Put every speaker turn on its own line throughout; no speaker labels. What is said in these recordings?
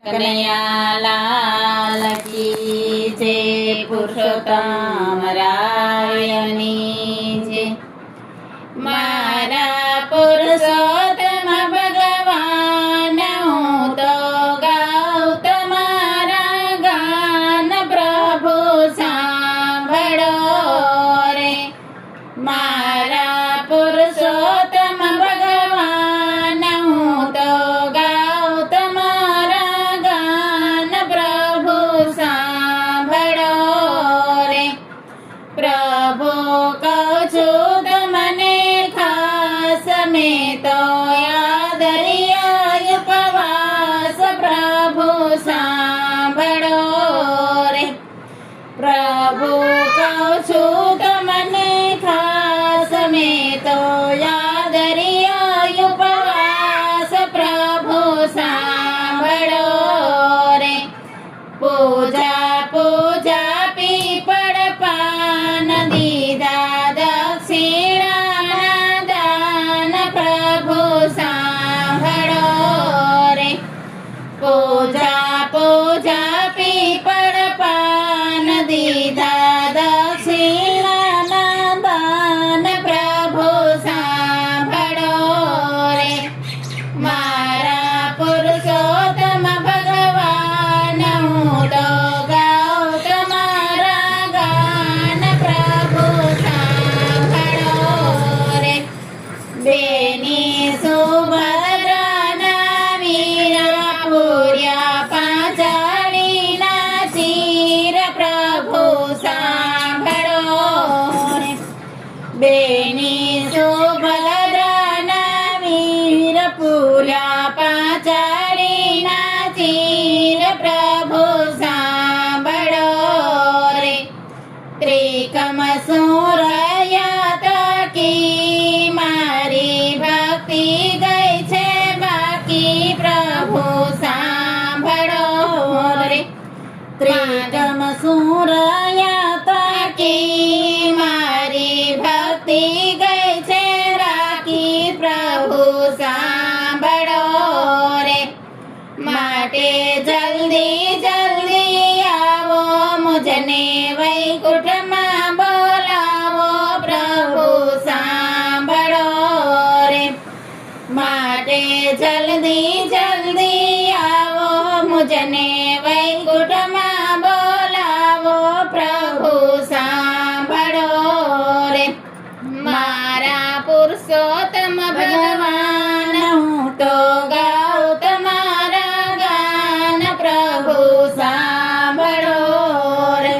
કનૈયા લાલ કી જય, પુરુષોત્તમ રાયની જય. મારા પુરુષોત્તમ ભગવાન હું તો ગાઉં તમારા ગાન, પ્રભુ સાંભળો રે. મારા પુરુષોત્તમ ભગવાન હું તો ગાઉં તમારા ગાન, પ્રભુ સાંભળો રે. પ્રભુ કહું છું તમને ખાસ, મેં તો યાદ રહ્યા ઉપવાસ, પ્રભુ સાંભળો રે. પ્રભુ કહું છું તમને ખાસ, મેં તો યાદ રહ્યા ઉપવાસ, પ્રભુ સાંભળો રે. પૂજા પૂજા પીપળ પાન, દીધા દક્ષિણાના દાન, પ્રભુ સાંભળો રે. પૂજા પૂજા પીપળ પાન, દીધા દક્ષિણાના દાન, પ્રભુ સાંભળો રે. મારા પુરુષોત્તમ ભગવાન હું તો ગાઉં તમારા ગાન, પ્રભુ સાંભળો રે. બેની સુભદ્રાના વીરા પૂર્યા પાંચાળીના ચીર, પ્રભુ સાંભળો રે. બેની સુભદ્રાના વીર પૂર્યા પાંચાળીના ચીર, પ્રભુ સાંભળો રે. ત્રિકમ સુરયા તકી, મારી ભક્તિ ગઈ છે બાકી, પ્રભુ સાંભળો રે. ત્રિકમ સુરયા તકી, મારી ભક્તિ ગઈ છે બાકી, પ્રભુ સાંભળો રે. માટે જલ્દી જલ્દી આવો, મુજને વૈકુંઠમાં બોલાવો, પ્રભુ સાંભળો રે. માટે જલ્દી જલ્દી આવો, મુજને વૈકુંઠમાં બોલાવો, પ્રભુ સાંભળો રે. મારા પુરુષોત્તમ ભગવાન હું તો ગાઉં તમારા ગાન, પ્રભુ સાંભળો રે.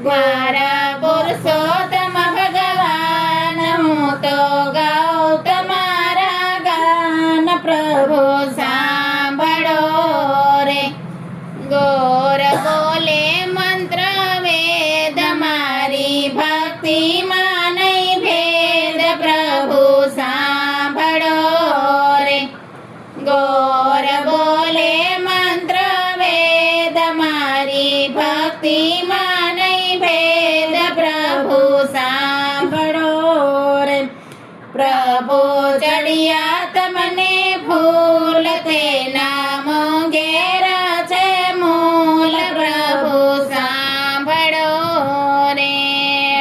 મારા પુરુષોત્તમ ભગવાન હું તો ગાઉં તમારા ગાન, પ્રભુ સાંભળો રે. ગોર બોલે મંત્ર વેદ, મારી ભક્તિમાં નહીં ભેદ, પ્રભુ સાંભળો રે. ગોર બોલે મંત્ર વેદ, મારી ભક્તિમાં નહીં ભેદ, પ્રભુ સાંભળો રે. પ્રભુ ચડિયા તમને ફૂલ, તેના મોંઘેર છે મૂલ, પ્રભુ સાંભળો રે.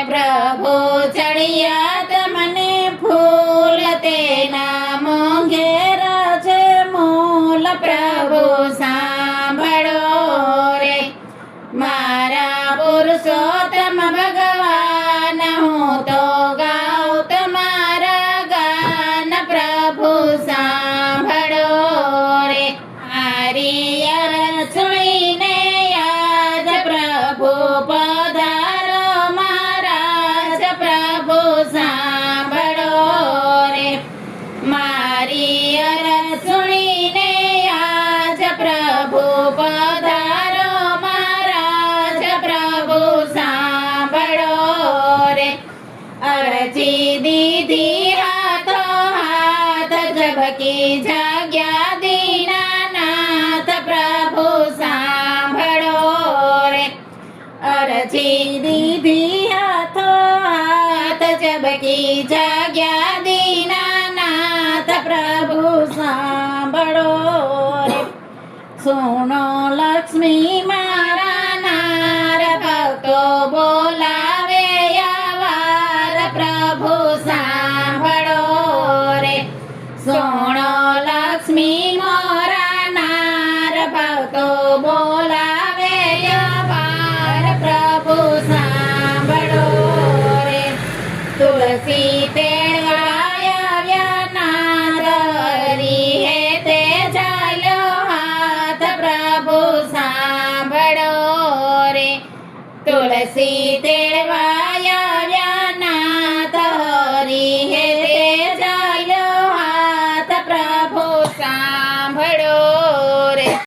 પ્રભુ ચડિયા તમને ફૂલ, તેના મોંઘેર છે મૂલ, પ્રભુ સાંભળો રે. મારા પુરુષોત્તમ ભગવાન હું તો ગાઉં તમારા ગાન, પ્રભુ સાંભળો રે. મારી અરસોઈને યાદ, પ્રભુ પધારો મહારાજ, પ્રભુ સાંભળો રે. મારી અરસોઈને યાદ, પ્રભુ પધારો મહારાજ, પ્રભુ સાંભળો રે. અરજી દીધી હાથો હાથ, ઝબકી જાગ્યા દીનાનાથ, પ્રભુ સોનો લક્ષ્મી મારા નાર ભક્તો બોલાવે અવાર પ્રભુ સાંભળો રે સોનો લક્ષ્મી મોરા નાર ભક્તો બોલાવે અવાર પ્રભુ સાંભળો રે તુલસી તેડવાય આવ્યા નાર હરી હે તે ચાલ્યો હાથ પ્રભુ સાંભળો રે તુલસી તેડવા